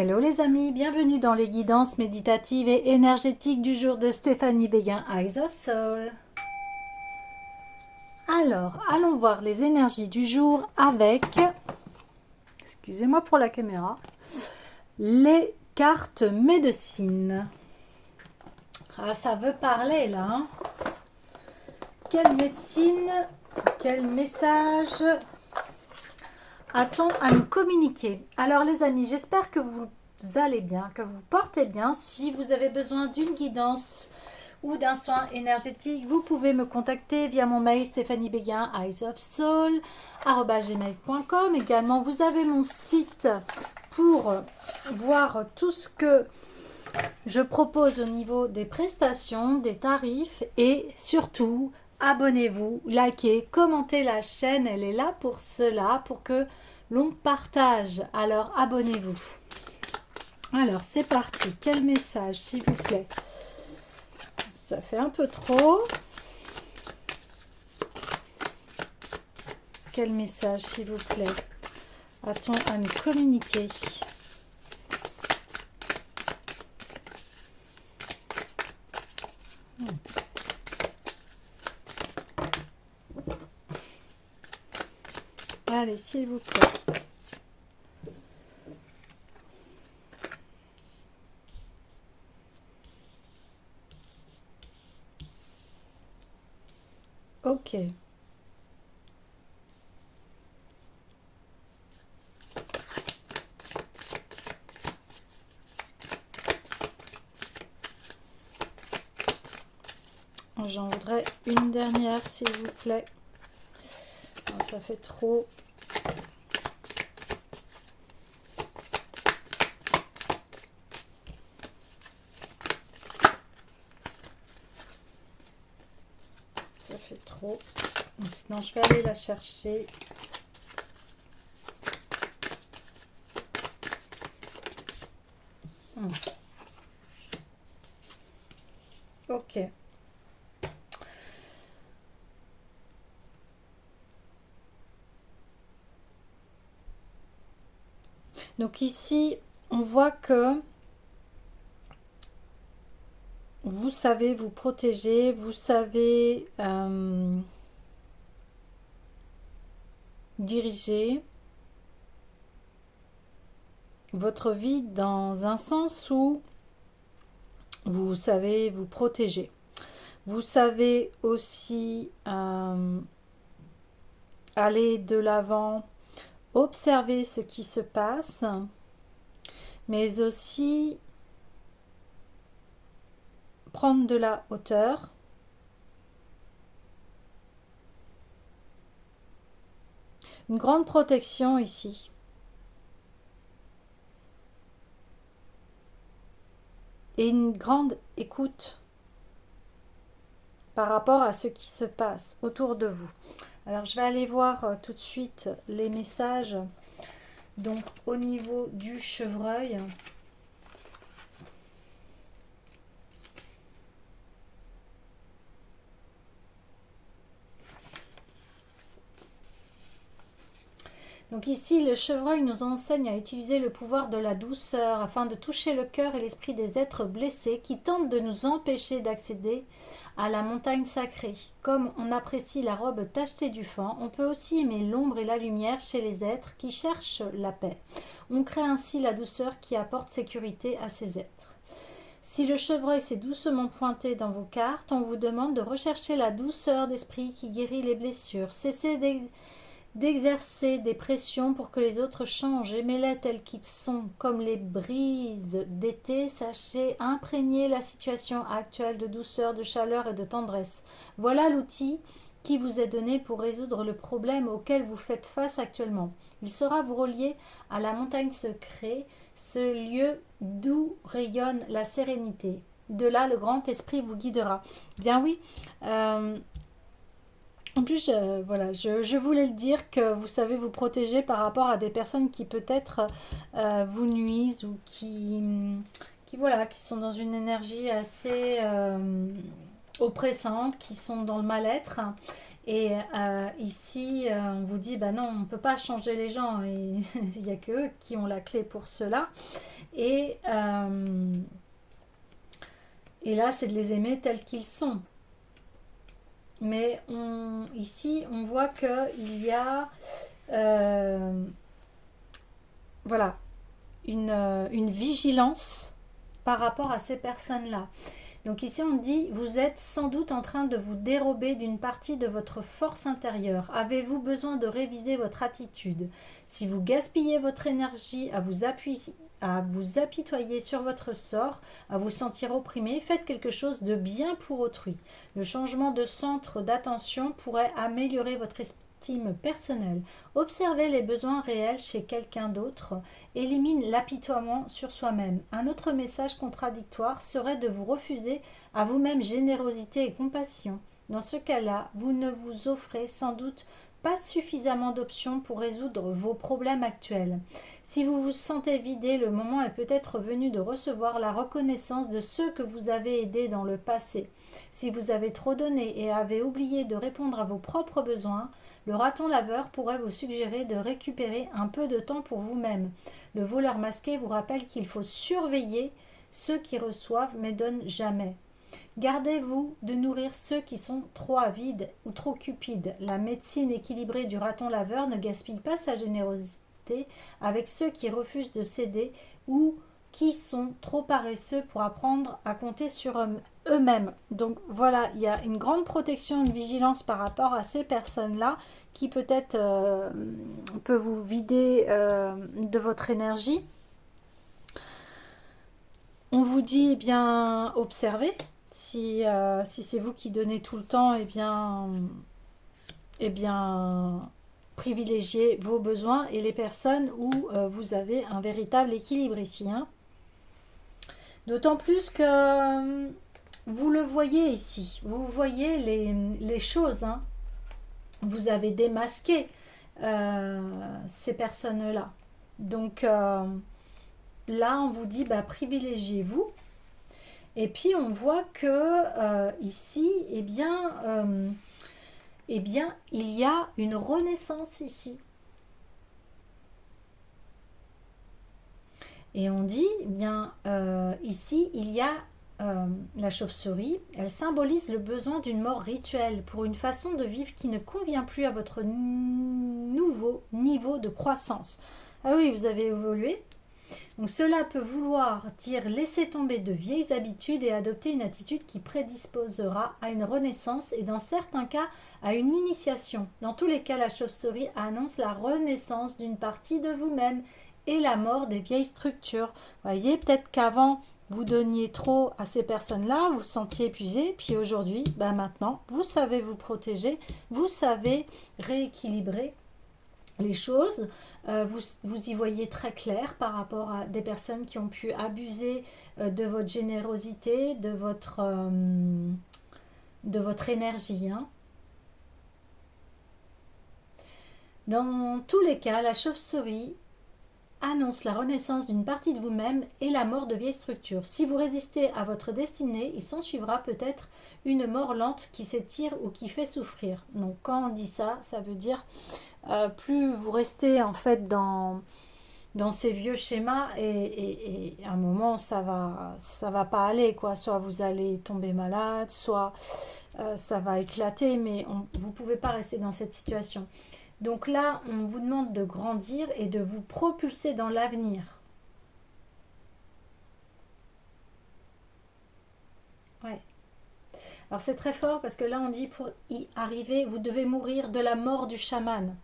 Hello les amis, bienvenue dans les guidances méditatives et énergétiques du jour de Stéphanie Béguin, Eyes of Soul. Alors, allons voir les énergies du jour avec, excusez-moi pour la caméra, les cartes médecine. Ah, ça veut parler là. Hein. Quelle médecine, quel message a-t-on à nous communiquer? Alors les amis, j'espère que vous allez bien, que vous portez bien. Si vous avez besoin d'une guidance ou d'un soin énergétique, vous pouvez me contacter via mon mail stéphaniebéguin eyesofsoul@gmail.com. Également, vous avez mon site pour voir tout ce que je propose au niveau des prestations, des tarifs et surtout, abonnez-vous, likez, commentez la chaîne, elle est là pour cela, pour que l'on partage. Alors abonnez-vous. Alors c'est parti, quel message s'il vous plaît? Ça fait un peu trop. Quel message s'il vous plaît a-t-on à nous communiquer? Allez, s'il vous plaît. Ok. J'en voudrais une dernière, s'il vous plaît. Non, ça fait trop. Ça fait trop. Sinon, je vais aller la chercher. Ok. Donc ici, on voit que vous savez vous protéger, vous savez diriger votre vie dans un sens où vous savez vous protéger. Vous savez aussi aller de l'avant, observer ce qui se passe, mais aussi prendre de la hauteur. Une grande protection ici. Et une grande écoute par rapport à ce qui se passe autour de vous. Alors je vais aller voir tout de suite les messages. Donc au niveau du chevreuil. Donc ici, le chevreuil nous enseigne à utiliser le pouvoir de la douceur afin de toucher le cœur et l'esprit des êtres blessés qui tentent de nous empêcher d'accéder à la montagne sacrée. Comme on apprécie la robe tachetée du faon, on peut aussi aimer l'ombre et la lumière chez les êtres qui cherchent la paix. On crée ainsi la douceur qui apporte sécurité à ces êtres. Si le chevreuil s'est doucement pointé dans vos cartes, on vous demande de rechercher la douceur d'esprit qui guérit les blessures. Cessez d'exercer des pressions pour que les autres changent. Aimez-les tels qu'ils sont, comme les brises d'été. Sachez imprégner la situation actuelle de douceur, de chaleur et de tendresse. Voilà l'outil qui vous est donné pour résoudre le problème auquel vous faites face actuellement. Il sera vous relier à la montagne secrète, ce lieu d'où rayonne la sérénité. De là, le grand esprit vous guidera. Bien oui, en plus, voilà, je voulais le dire que vous savez vous protéger par rapport à des personnes qui peut-être vous nuisent ou voilà, qui sont dans une énergie assez oppressante, qui sont dans le mal-être. Et ici, on vous dit, bah non, on ne peut pas changer les gens. Et il n'y a que eux qui ont la clé pour cela. Et là, c'est de les aimer tels qu'ils sont. Mais ici, on voit qu'il y a voilà, une vigilance par rapport à ces personnes-là. Donc ici, on dit, vous êtes sans doute en train de vous dérober d'une partie de votre force intérieure. Avez-vous besoin de réviser votre attitude? Si vous gaspillez votre énergie à vous apitoyer sur votre sort, à vous sentir opprimé, faites quelque chose de bien pour autrui. Le changement de centre d'attention pourrait améliorer votre estime personnelle. Observez les besoins réels chez quelqu'un d'autre, élimine l'apitoiement sur soi-même. Un autre message contradictoire serait de vous refuser à vous-même générosité et compassion. Dans ce cas-là, vous ne vous offrez sans doute pas suffisamment d'options pour résoudre vos problèmes actuels. Si vous vous sentez vidé, le moment est peut-être venu de recevoir la reconnaissance de ceux que vous avez aidés dans le passé. Si vous avez trop donné et avez oublié de répondre à vos propres besoins, le raton laveur pourrait vous suggérer de récupérer un peu de temps pour vous-même. Le voleur masqué vous rappelle qu'il faut surveiller ceux qui reçoivent mais donnent jamais. Gardez-vous de nourrir ceux qui sont trop avides ou trop cupides. La médecine équilibrée du raton laveur ne gaspille pas sa générosité avec ceux qui refusent de céder ou qui sont trop paresseux pour apprendre à compter sur eux-mêmes. Donc voilà, il y a une grande protection, une vigilance par rapport à ces personnes-là qui peut-être peut vous vider de votre énergie. On vous dit, eh bien, observez. Si c'est vous qui donnez tout le temps, eh bien, privilégiez vos besoins et les personnes où vous avez un véritable équilibre ici. Hein. D'autant plus que vous le voyez ici, vous voyez les choses. Hein. Vous avez démasqué ces personnes-là. Donc là, on vous dit, bah, privilégiez-vous. Et puis on voit que ici, eh bien, il y a une renaissance ici. Et on dit, eh bien, ici, il y a la chauve-souris. Elle symbolise le besoin d'une mort rituelle pour une façon de vivre qui ne convient plus à votre nouveau niveau de croissance. Ah oui, vous avez évolué. Donc cela peut vouloir dire laisser tomber de vieilles habitudes et adopter une attitude qui prédisposera à une renaissance et dans certains cas à une initiation. Dans tous les cas, la chauve-souris annonce la renaissance d'une partie de vous-même et la mort des vieilles structures. Voyez, peut-être qu'avant vous donniez trop à ces personnes-là, vous vous sentiez épuisé, puis aujourd'hui, ben maintenant, vous savez vous protéger, vous savez rééquilibrer les choses, vous y voyez très clair par rapport à des personnes qui ont pu abuser de votre générosité, de votre énergie. Hein. Dans tous les cas, la chauve-souris annonce la renaissance d'une partie de vous-même et la mort de vieilles structures. Si vous résistez à votre destinée, il s'ensuivra peut-être une mort lente qui s'étire ou qui fait souffrir. Donc quand on dit ça, ça veut dire plus vous restez en fait dans ces vieux schémas et à un moment ça va pas aller quoi. Soit vous allez tomber malade, soit ça va éclater, mais vous pouvez pas rester dans cette situation. Donc là, on vous demande de grandir et de vous propulser dans l'avenir. Ouais. Alors c'est très fort parce que là on dit pour y arriver, vous devez mourir de la mort du chaman.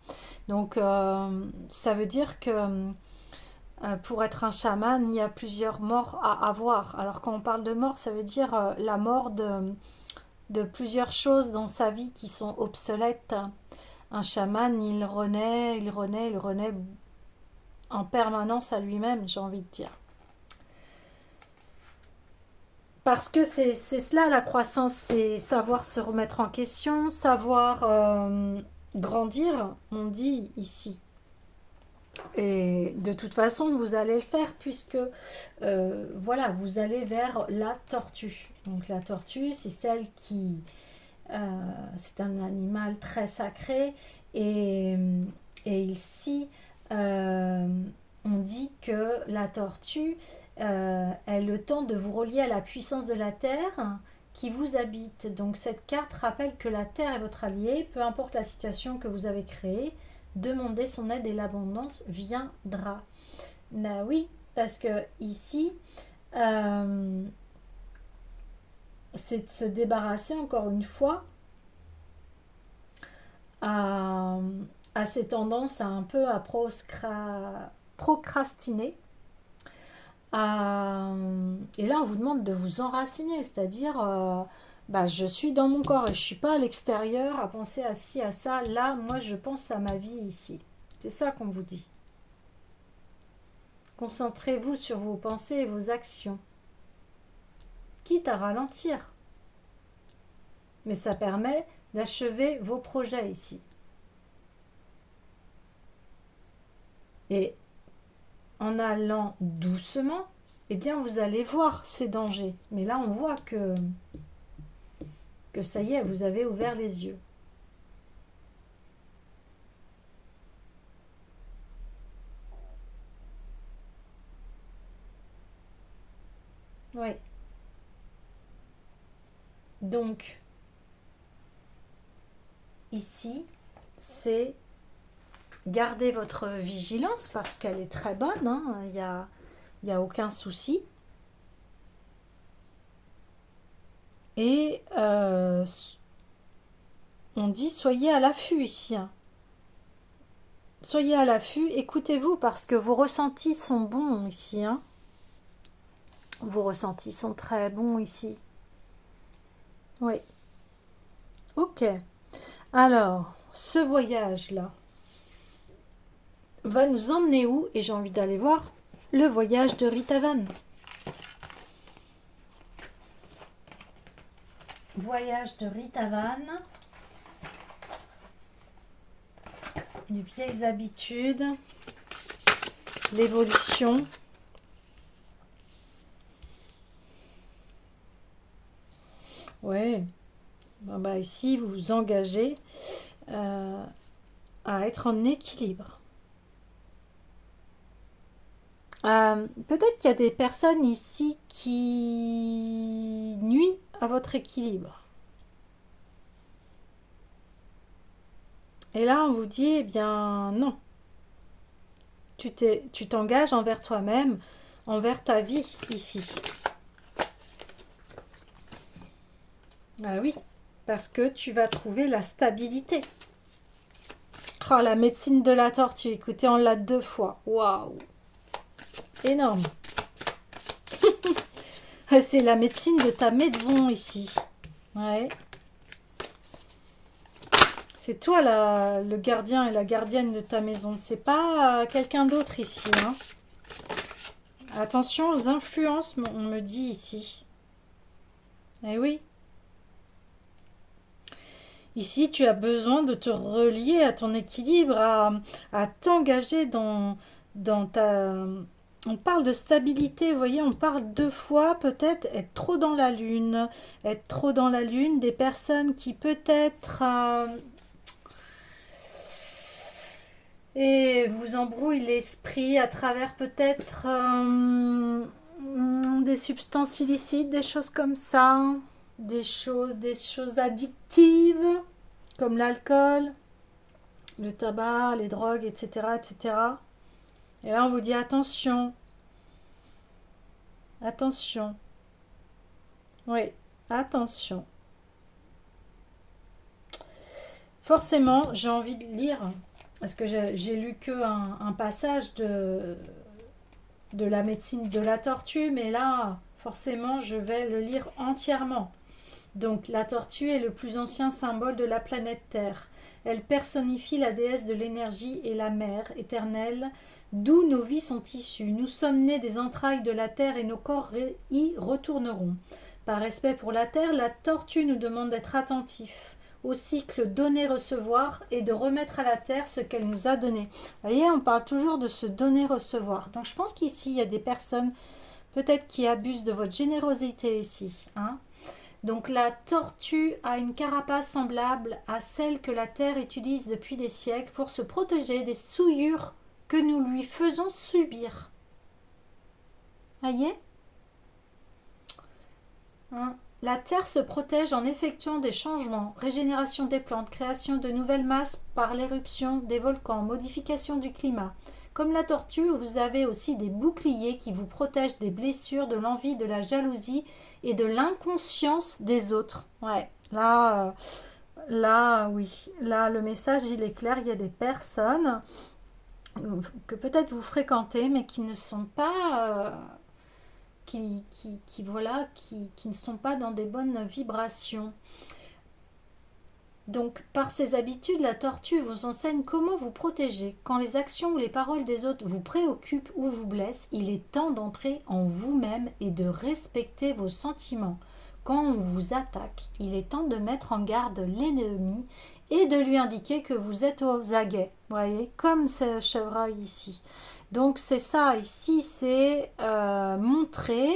Donc ça veut dire que pour être un chaman, il y a plusieurs morts à avoir. Alors quand on parle de mort, ça veut dire la mort de plusieurs choses dans sa vie qui sont obsolètes. Un chaman, il renaît en permanence à lui-même, j'ai envie de dire. Parce que c'est cela la croissance, c'est savoir se remettre en question, savoir grandir, on dit ici. Et de toute façon, vous allez le faire puisque voilà, vous allez vers la tortue. Donc la tortue, c'est celle qui C'est un animal très sacré et, et ici, on dit que la tortue est le temps de vous relier à la puissance de la terre qui vous habite. Donc cette carte rappelle que la terre est votre allié, peu importe la situation que vous avez créée, demandez son aide et l'abondance viendra. Ben oui, parce que ici, c'est de se débarrasser encore une fois à, à ces tendances un peu à procrastiner. Et là, on vous demande de vous enraciner, c'est-à-dire, bah, je suis dans mon corps et je ne suis pas à l'extérieur à penser à ci, à ça. Là, moi, je pense à ma vie ici. C'est ça qu'on vous dit. Concentrez-vous sur vos pensées et vos actions, quitte à ralentir. Mais ça permet d'achever vos projets ici. Et en allant doucement, eh bien vous allez voir ces dangers. Mais là, on voit que ça y est, vous avez ouvert les yeux. Oui. Donc, ici, c'est garder votre vigilance parce qu'elle est très bonne. Hein. Il y a aucun souci. Et on dit soyez à l'affût ici. Hein. Soyez à l'affût, écoutez-vous parce que vos ressentis sont bons ici. Hein. Vos ressentis sont très bons ici. Oui. Ok. Alors, ce voyage-là va nous emmener où? Et j'ai envie d'aller voir le voyage de Rita Van. Voyage de Rita Van. Les vieilles habitudes. L'évolution. Ouais. Bon, bah ici, vous vous engagez à être en équilibre. Peut-être qu'il y a des personnes ici qui nuisent à votre équilibre. Et là, on vous dit, eh bien, non. Tu t'engages envers toi-même, envers ta vie ici. Ah oui, parce que tu vas trouver la stabilité. Oh, la médecine de la tortue, écoutez, on l'a 2 fois. Waouh! Énorme. C'est la médecine de ta maison ici. Ouais. C'est toi le gardien et la gardienne de ta maison. C'est pas quelqu'un d'autre ici. Hein. Attention aux influences, on me dit ici. Eh oui. Ici, tu as besoin de te relier à ton équilibre, à t'engager dans ta... On parle de stabilité, vous voyez, on parle 2 fois peut-être être trop dans la lune. Être trop dans la lune, des personnes qui peut-être... et vous embrouillent l'esprit à travers peut-être des substances illicites, des choses comme ça, des choses addictives comme l'alcool, le tabac, les drogues, etc., etc. Et là, on vous dit attention, attention, oui, attention. Forcément, j'ai envie de lire, parce que j'ai lu que un passage de la médecine de la tortue, mais là, forcément, je vais le lire entièrement. Donc, la tortue est le plus ancien symbole de la planète Terre. Elle personnifie la déesse de l'énergie et la mère éternelle, d'où nos vies sont issues. Nous sommes nés des entrailles de la Terre et nos corps y retourneront. Par respect pour la Terre, la tortue nous demande d'être attentifs au cycle donner-recevoir et de remettre à la Terre ce qu'elle nous a donné. Vous voyez, on parle toujours de se donner-recevoir. Donc, je pense qu'ici, il y a des personnes peut-être qui abusent de votre générosité ici. Hein. Donc la tortue a une carapace semblable à celle que la Terre utilise depuis des siècles pour se protéger des souillures que nous lui faisons subir. Voyez, hein. La Terre se protège en effectuant des changements, régénération des plantes, création de nouvelles masses par l'éruption des volcans, modification du climat. Comme la tortue, vous avez aussi des boucliers qui vous protègent des blessures, de l'envie, de la jalousie et de l'inconscience des autres. Ouais, là, oui, là, le message, il est clair, il y a des personnes que peut-être vous fréquentez, mais qui ne sont pas... voilà, qui ne sont pas dans des bonnes vibrations. Donc, par ses habitudes, la tortue vous enseigne comment vous protéger. Quand les actions ou les paroles des autres vous préoccupent ou vous blessent, il est temps d'entrer en vous-même et de respecter vos sentiments. Quand on vous attaque, il est temps de mettre en garde l'ennemi et de lui indiquer que vous êtes aux aguets. Vous voyez, comme ce chevreuil ici. Donc, c'est ça ici, c'est montrer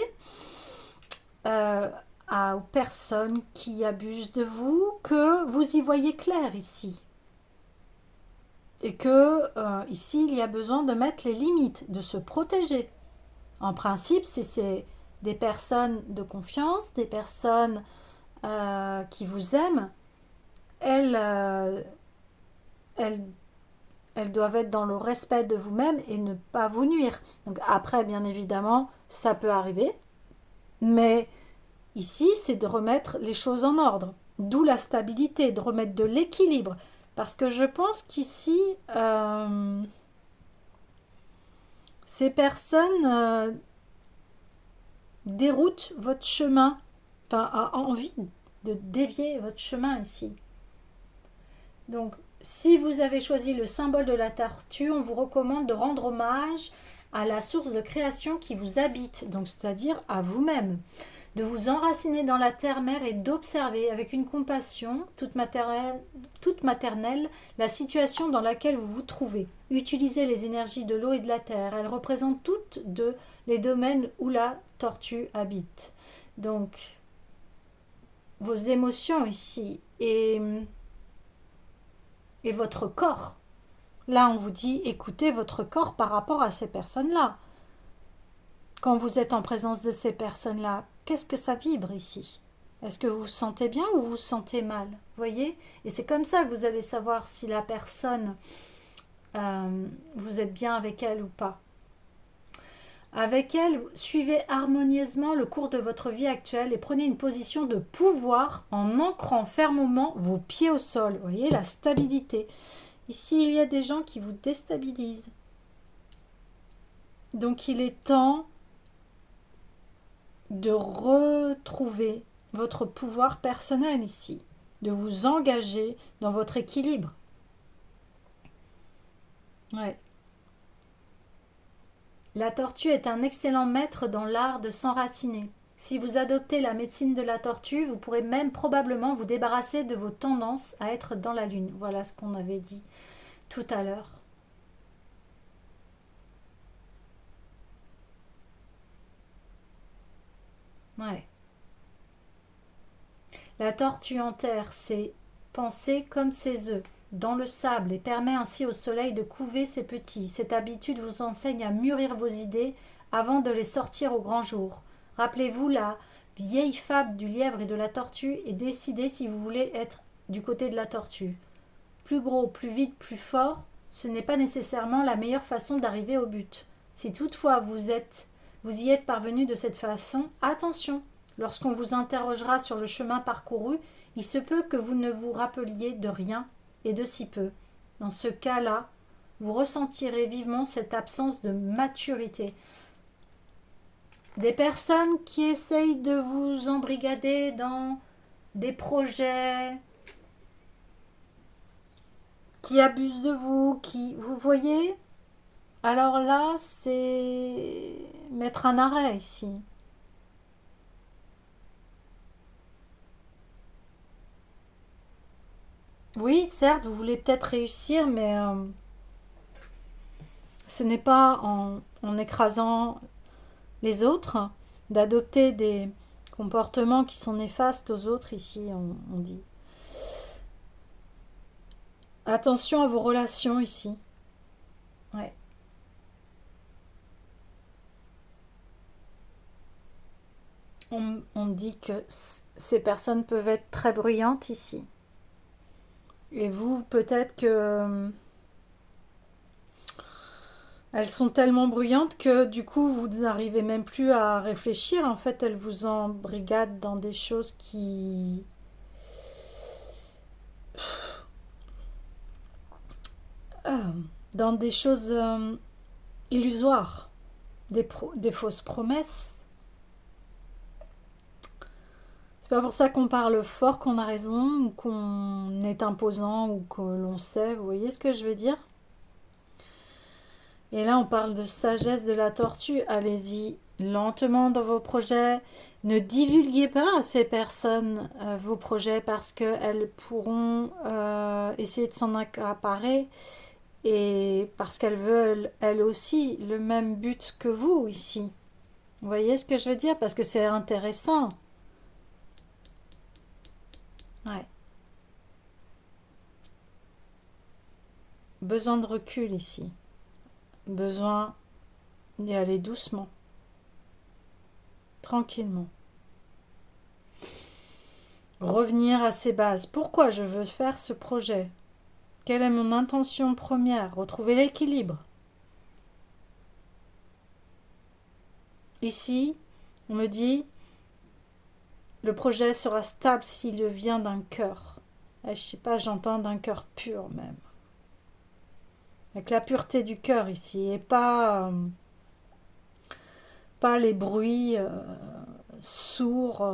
euh, aux personnes qui abusent de vous que vous y voyez clair ici. Et que ici, il y a besoin de mettre les limites, de se protéger. En principe, si c'est des personnes de confiance, des personnes qui vous aiment, elles, elles, elles doivent être dans le respect de vous-même et ne pas vous nuire. Donc après, bien évidemment, ça peut arriver, mais ici, c'est de remettre les choses en ordre. D'où la stabilité, de remettre de l'équilibre. Parce que je pense qu'ici, ces personnes déroutent votre chemin, enfin, a envie de dévier votre chemin ici. Donc, si vous avez choisi le symbole de la tortue, on vous recommande de rendre hommage à la source de création qui vous habite, donc c'est-à-dire à vous-même. De vous enraciner dans la terre-mère et d'observer avec une compassion toute maternelle la situation dans laquelle vous vous trouvez. Utilisez les énergies de l'eau et de la terre. Elles représentent toutes deux les domaines où la tortue habite. Donc, vos émotions ici et votre corps. Là, on vous dit écoutez votre corps par rapport à ces personnes-là. Quand vous êtes en présence de ces personnes-là, qu'est-ce que ça vibre ici? Est-ce que vous vous sentez bien ou vous vous sentez mal? Voyez? Et c'est comme ça que vous allez savoir si la personne, vous êtes bien avec elle ou pas. Avec elle, suivez harmonieusement le cours de votre vie actuelle et prenez une position de pouvoir en ancrant fermement vos pieds au sol. Vous voyez, la stabilité. Ici, il y a des gens qui vous déstabilisent. Donc, il est temps de retrouver votre pouvoir personnel ici, de vous engager dans votre équilibre. Ouais. La tortue est un excellent maître dans l'art de s'enraciner. Si vous adoptez la médecine de la tortue, vous pourrez même probablement vous débarrasser de vos tendances à être dans la lune. Voilà ce qu'on avait dit tout à l'heure. Ouais. La tortue en terre, c'est penser comme ses œufs, dans le sable, et permet ainsi au soleil de couver ses petits. Cette habitude vous enseigne à mûrir vos idées avant de les sortir au grand jour. Rappelez-vous la vieille fable du lièvre et de la tortue et décidez si vous voulez être du côté de la tortue. Plus gros, plus vite, plus fort, ce n'est pas nécessairement la meilleure façon d'arriver au but. Si toutefois vous y êtes parvenu de cette façon, attention, lorsqu'on vous interrogera sur le chemin parcouru, il se peut que vous ne vous rappeliez de rien et de si peu. Dans ce cas-là, vous ressentirez vivement cette absence de maturité. Des personnes qui essayent de vous embrigader dans des projets, qui abusent de vous, qui... Vous voyez? Alors là, c'est mettre un arrêt ici. Oui, certes, vous voulez peut-être réussir, mais ce n'est pas en écrasant les autres d'adopter des Comportements qui sont néfastes aux autres ici, on dit. Attention à vos relations ici. Ouais. On dit que ces personnes peuvent être très bruyantes ici. Et vous, peut-être que elles sont tellement bruyantes que du coup, vous n'arrivez même plus à réfléchir. En fait, elles vous embrigadent dans des choses qui... euh, dans des choses illusoires. Des fausses promesses. C'est pas pour ça qu'on parle fort qu'on a raison, ou qu'on est imposant, ou que l'on sait. Vous voyez ce que je veux dire? Et là, on parle de sagesse de la tortue. Allez-y lentement dans vos projets. Ne divulguez pas à ces personnes vos projets parce qu'elles pourront essayer de s'en accaparer et parce qu'elles veulent, elles aussi, le même but que vous ici. Vous voyez ce que je veux dire? Parce que c'est intéressant. Ouais. Besoin de recul ici. Besoin d'y aller doucement, tranquillement. Revenir à ses bases. Pourquoi je veux faire ce projet? Quelle est mon intention première? Retrouver l'équilibre. Ici, on me dit, le projet sera stable s'il vient d'un cœur. Je sais pas, j'entends d'un cœur pur même. Avec la pureté du cœur ici, et pas les bruits sourds,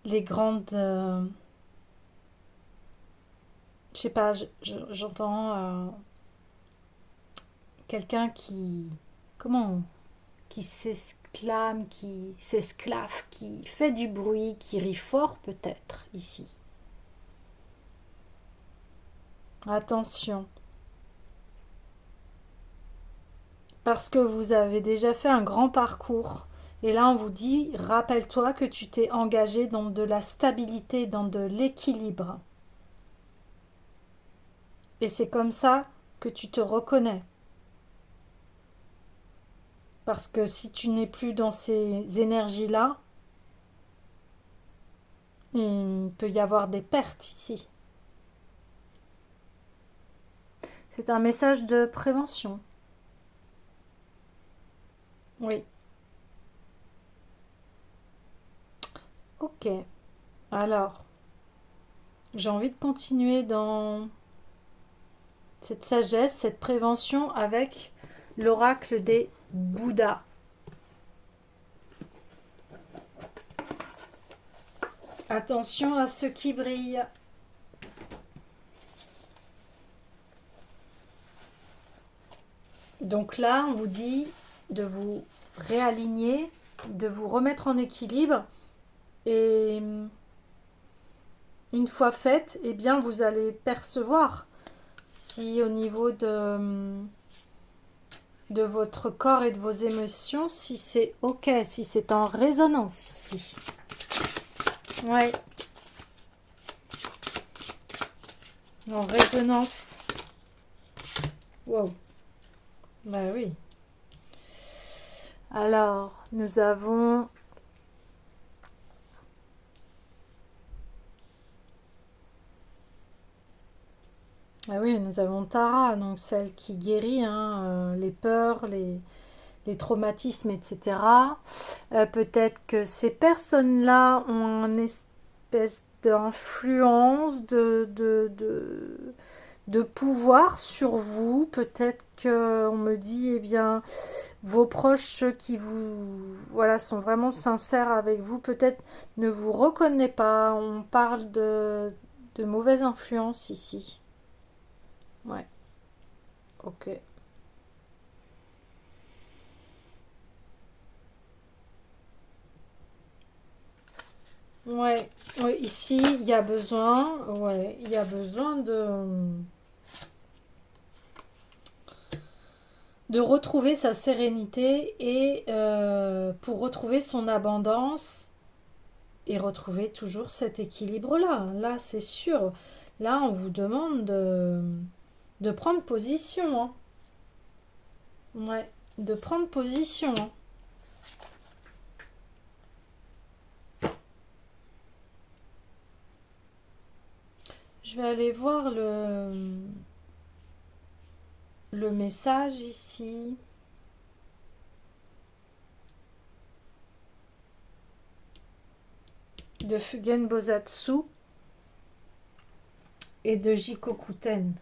les grandes... je sais pas, j'entends quelqu'un qui... Comment? Qui s'exclame, qui s'esclave, qui fait du bruit, qui rit fort peut-être ici. Attention. Parce que vous avez déjà fait un grand parcours. Et là, on vous dit, rappelle-toi que tu t'es engagé dans de la stabilité, dans de l'équilibre. Et c'est comme ça que tu te reconnais. Parce que si tu n'es plus dans ces énergies-là, il peut y avoir des pertes ici. C'est un message de prévention. Oui. Ok. Alors, j'ai envie de continuer dans cette sagesse, cette prévention avec l'oracle des Bouddhas. Attention à ceux qui brillent. Donc là, on vous dit de vous réaligner, de vous remettre en équilibre. Et une fois fait, eh bien, vous allez percevoir si au niveau de votre corps et de vos émotions, si c'est ok, si c'est en résonance ici. Ouais. En résonance. Wow. Bah oui. Alors, nous avons... Ah oui, nous avons Tara, donc celle qui guérit les peurs, les traumatismes, etc. Peut-être que ces personnes-là ont une espèce d'influence, de pouvoir sur vous. Peut-être qu'on me dit, eh bien, vos proches, ceux qui voilà, sont vraiment sincères avec vous, peut-être ne vous reconnaissent pas. On parle de mauvaise influence ici. Ouais, ok. Ouais, ouais, ici, il y a besoin, ouais, il y a besoin de retrouver sa sérénité et pour retrouver son abondance et retrouver toujours cet équilibre-là. Là, c'est sûr. Là, on vous demande de prendre position. Hein. Ouais, de prendre position. Hein. Je vais aller voir le message ici. De Fugen Bosatsu et de Jikokuten.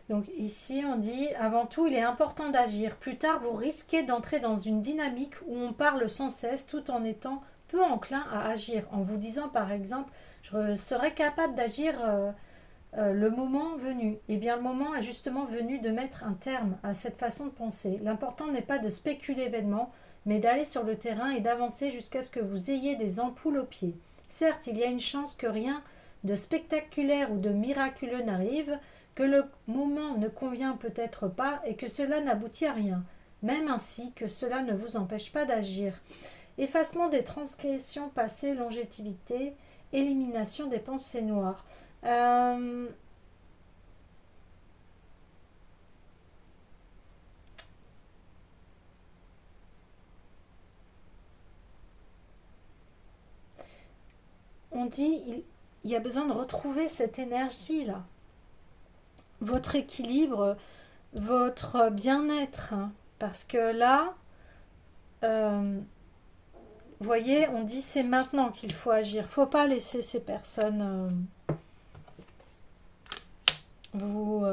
Donc ici, on dit, avant tout, il est important d'agir. Plus tard, vous risquez d'entrer dans une dynamique où on parle sans cesse tout en étant peu enclin à agir. En vous disant, par exemple, je serai capable d'agir le moment venu. Eh bien, le moment est justement venu de mettre un terme à cette façon de penser. L'important n'est pas de spéculer vainement, mais d'aller sur le terrain et d'avancer jusqu'à ce que vous ayez des ampoules aux pieds. Certes, il y a une chance que rien de spectaculaire ou de miraculeux n'arrive, que le moment ne convient peut-être pas et que cela n'aboutit à rien. Même ainsi, que cela ne vous empêche pas d'agir. Effacement des transgressions passées, longévité, élimination des pensées noires. On dit il y a besoin de retrouver cette énergie-là. Votre équilibre, votre bien-être. Hein, parce que là, vous voyez, on dit c'est maintenant qu'il faut agir. Il ne faut pas laisser ces personnes vous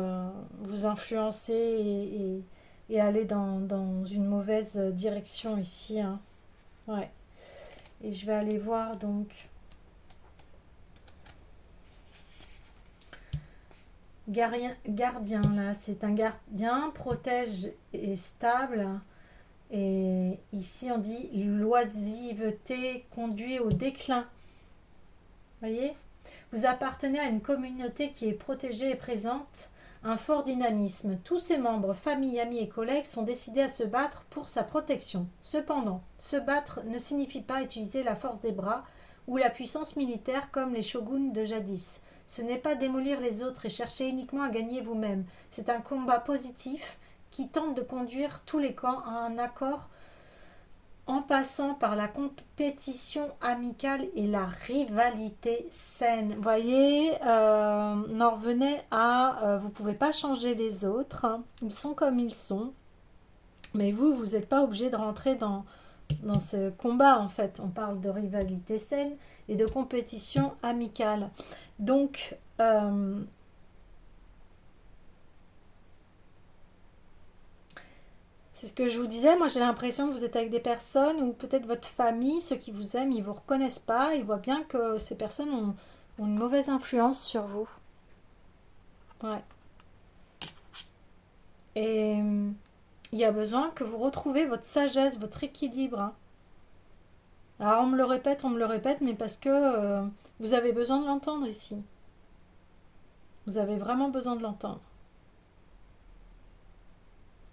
influencer et aller dans une mauvaise direction ici. Hein. Ouais. Et je vais aller voir donc gardien là, c'est un gardien, protège et stable. Et ici on dit l'oisiveté conduit au déclin. Voyez, vous appartenez à une communauté qui est protégée et présente un fort dynamisme. Tous ses membres, familles, amis et collègues sont décidés à se battre pour sa protection. Cependant, se battre ne signifie pas utiliser la force des bras ou la puissance militaire comme les shoguns de jadis. Ce n'est pas démolir les autres et chercher uniquement à gagner vous-même. C'est un combat positif qui tente de conduire tous les camps à un accord en passant par la compétition amicale et la rivalité saine. Vous voyez, on en revenait à vous ne pouvez pas changer les autres, hein. Ils sont comme ils sont, mais vous n'êtes pas obligé de rentrer dans ce combat en fait. On parle de rivalité saine et de compétition amicale. Donc, c'est ce que je vous disais, moi j'ai l'impression que vous êtes avec des personnes ou peut-être votre famille, ceux qui vous aiment, ils ne vous reconnaissent pas, ils voient bien que ces personnes ont une mauvaise influence sur vous. Ouais. Et il y a besoin que vous retrouviez votre sagesse, votre équilibre. Hein. Alors on me le répète, mais parce que vous avez besoin de l'entendre ici. Vous avez vraiment besoin de l'entendre.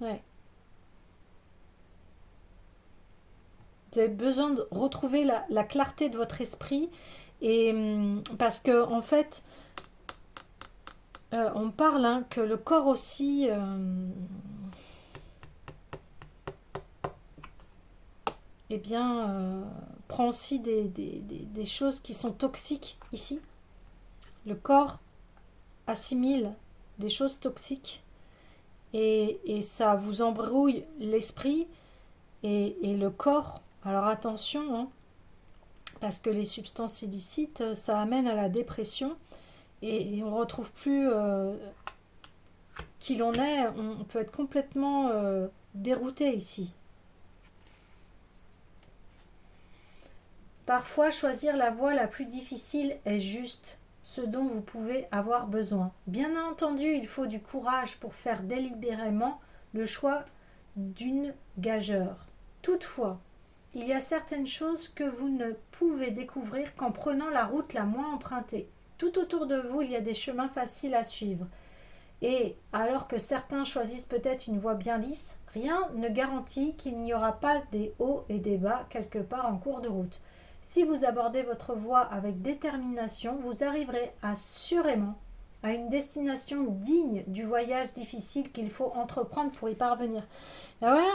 Ouais. Vous avez besoin de retrouver la clarté de votre esprit et parce que en fait on parle hein, que le corps aussi eh bien prend aussi des choses qui sont toxiques ici. Le corps assimile des choses toxiques et ça vous embrouille l'esprit et le corps. Alors attention, hein, parce que les substances illicites, ça amène à la dépression et on ne retrouve plus qui l'on est. On peut être complètement dérouté ici. Parfois, choisir la voie la plus difficile est juste ce dont vous pouvez avoir besoin. Bien entendu, il faut du courage pour faire délibérément le choix d'une gageure. Toutefois, il y a certaines choses que vous ne pouvez découvrir qu'en prenant la route la moins empruntée. Tout autour de vous, il y a des chemins faciles à suivre. Et alors que certains choisissent peut-être une voie bien lisse, rien ne garantit qu'il n'y aura pas des hauts et des bas quelque part en cours de route. Si vous abordez votre voie avec détermination, vous arriverez assurément à une destination digne du voyage difficile qu'il faut entreprendre pour y parvenir. Ah ouais,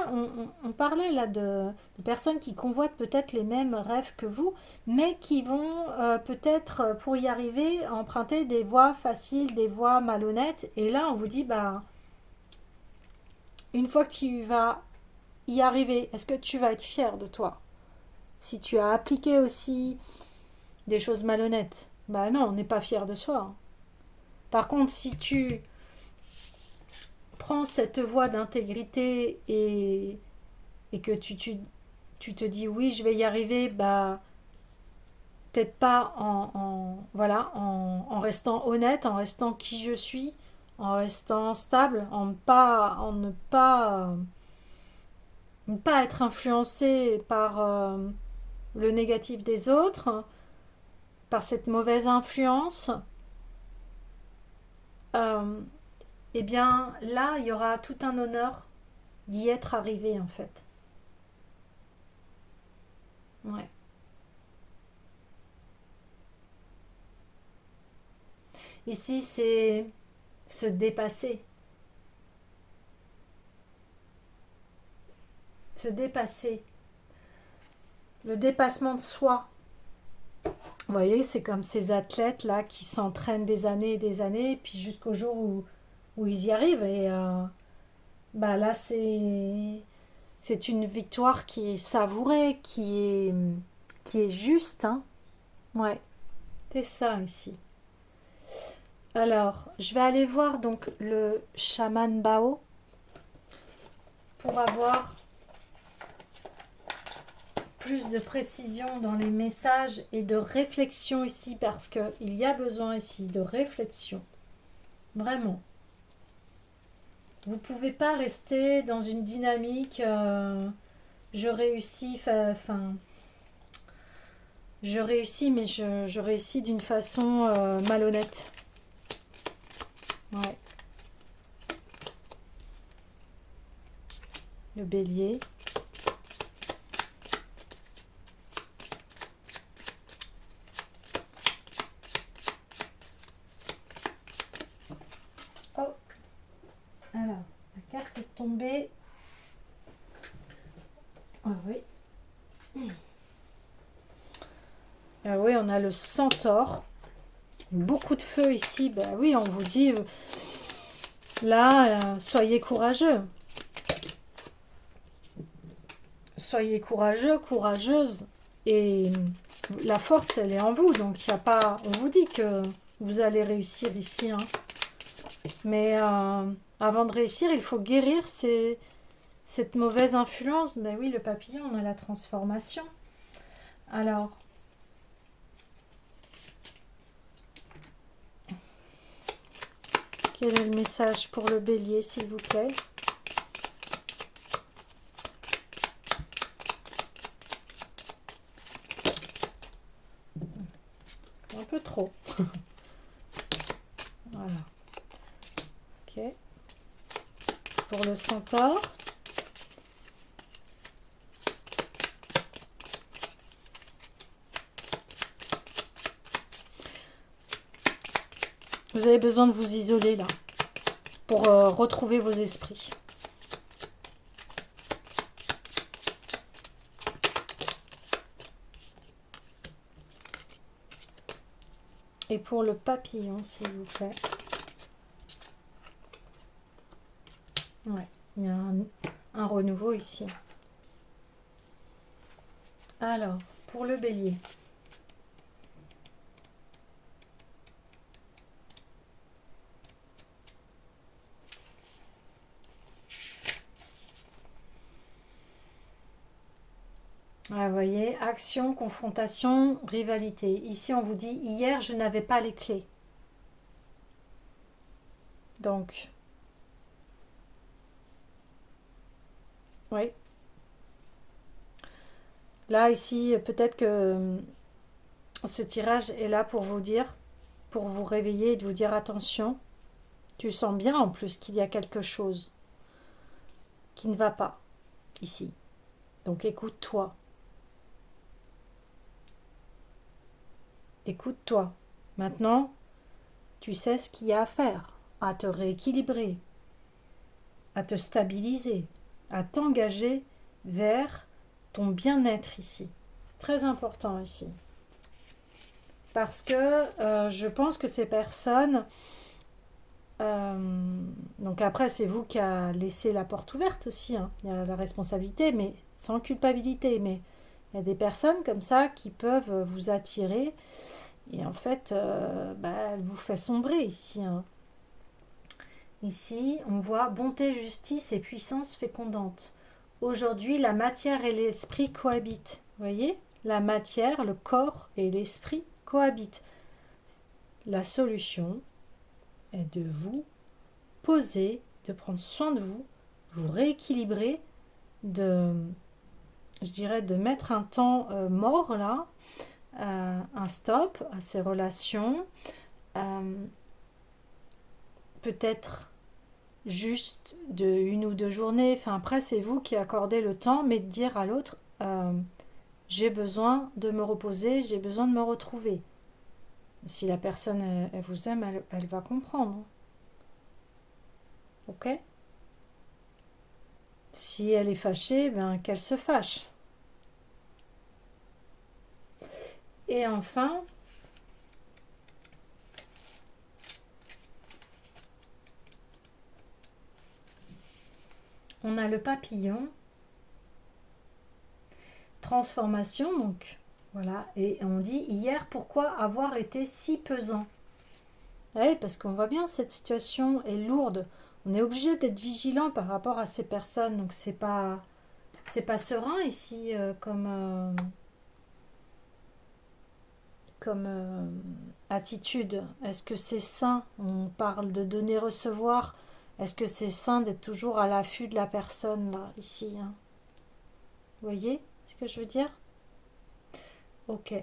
on parlait là de personnes qui convoitent peut-être les mêmes rêves que vous, mais qui vont peut-être, pour y arriver, emprunter des voies faciles, des voies malhonnêtes. Et là, on vous dit, bah, une fois que tu vas y arriver, est-ce que tu vas être fier de toi? Si tu as appliqué aussi des choses malhonnêtes, bah non, on n'est pas fier de soi. Par contre, si tu prends cette voie d'intégrité et que tu te dis oui, je vais y arriver, bah peut-être pas voilà, en restant honnête, en restant qui je suis, en restant stable, ne pas être influencé par le négatif des autres, par cette mauvaise influence, euh, eh bien là, il y aura tout un honneur d'y être arrivé en fait. Ouais. Ici, c'est se dépasser. Se dépasser. Le dépassement de soi. Vous voyez, c'est comme ces athlètes-là qui s'entraînent des années et des années, puis jusqu'au jour où ils y arrivent. Et bah là, c'est une victoire qui est savourée, qui est juste. Hein. Ouais, c'est ça ici. Alors, je vais aller voir donc le chaman Bao pour avoir plus de précision dans les messages et de réflexion ici parce qu'il y a besoin ici de réflexion. Vraiment. Vous ne pouvez pas rester dans une dynamique je réussis, enfin, je réussis, mais je réussis d'une façon malhonnête. Ouais. Le bélier. Oh, alors, la carte est tombée. Ah oui. Ah oui, on a le centaure. Beaucoup de feu ici. Bah oui, on vous dit, là, soyez courageux. Soyez courageux, courageuse. Et la force, elle est en vous. Donc, il n'y a pas... On vous dit que vous allez réussir ici. Hein. Mais avant de réussir, il faut guérir cette mauvaise influence. Ben oui, le papillon, on a la transformation. Alors, quel est le message pour le bélier, s'il vous plaît? Un peu trop. Voilà. Ok. Pour le centaure. Vous avez besoin de vous isoler là pour retrouver vos esprits. Et pour le papillon, s'il vous plaît. Ouais, il y a un renouveau ici. Alors, pour le bélier. Ah, vous voyez, action, confrontation, rivalité. Ici, on vous dit, hier, je n'avais pas les clés. Donc, oui. Là, ici, peut-être que ce tirage est là pour vous dire, pour vous réveiller et de vous dire attention. Tu sens bien en plus qu'il y a quelque chose qui ne va pas ici. Donc écoute-toi. Écoute-toi. Maintenant, tu sais ce qu'il y a à faire, à te rééquilibrer, à te stabiliser, à t'engager vers ton bien-être ici. C'est très important ici. Parce que je pense que ces personnes... donc après, c'est vous qui a laissé la porte ouverte aussi. Hein. Il y a la responsabilité, mais sans culpabilité. Mais il y a des personnes comme ça qui peuvent vous attirer. Et en fait, elle vous fait sombrer ici. Hein. Ici, on voit bonté, justice et puissance fécondante. Aujourd'hui, la matière et l'esprit cohabitent. Vous voyez? La matière, le corps et l'esprit cohabitent. La solution est de vous poser, de prendre soin de vous, vous rééquilibrer, je dirais, de mettre un temps mort là, un stop à ces relations, peut-être juste de 1 ou 2 journées, enfin après c'est vous qui accordez le temps, mais de dire à l'autre j'ai besoin de me reposer, j'ai besoin de me retrouver. Si la personne elle vous aime, elle va comprendre. Ok? Si elle est fâchée, ben qu'elle se fâche. Et enfin, on a le papillon, transformation, donc voilà, et on dit hier pourquoi avoir été si pesant. Oui, parce qu'on voit bien cette situation est lourde. On est obligé d'être vigilant par rapport à ces personnes, donc c'est pas serein ici comme attitude. Est-ce que c'est sain? On parle de donner-recevoir. Est-ce que c'est sain d'être toujours à l'affût de la personne là ici, hein? Vous voyez ce que je veux dire? Ok.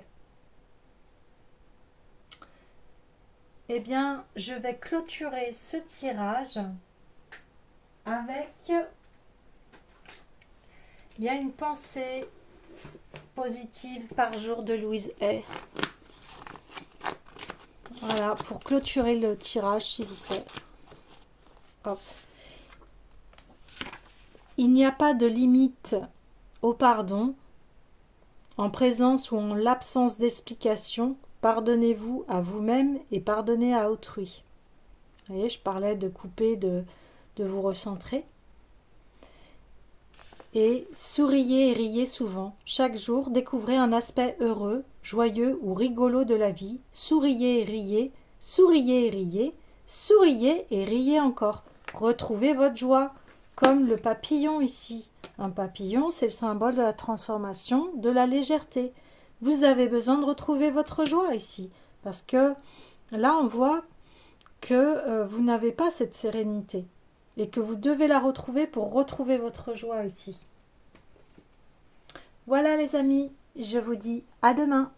Eh bien, je vais clôturer ce tirage avec bien une pensée positive par jour de Louise Hay. Voilà, pour clôturer le tirage, s'il vous plaît. Hop. Il n'y a pas de limite au pardon. En présence ou en l'absence d'explication, pardonnez-vous à vous-même et pardonnez à autrui. Vous voyez, je parlais de couper, de vous recentrer. Et souriez et riez souvent. Chaque jour, découvrez un aspect heureux, joyeux ou rigolo de la vie. Souriez et riez, souriez et riez, souriez et riez encore. Retrouvez votre joie, comme le papillon ici. Un papillon, c'est le symbole de la transformation, de la légèreté. Vous avez besoin de retrouver votre joie ici, parce que là, on voit que vous n'avez pas cette sérénité et que vous devez la retrouver pour retrouver votre joie ici. Voilà les amis, je vous dis à demain.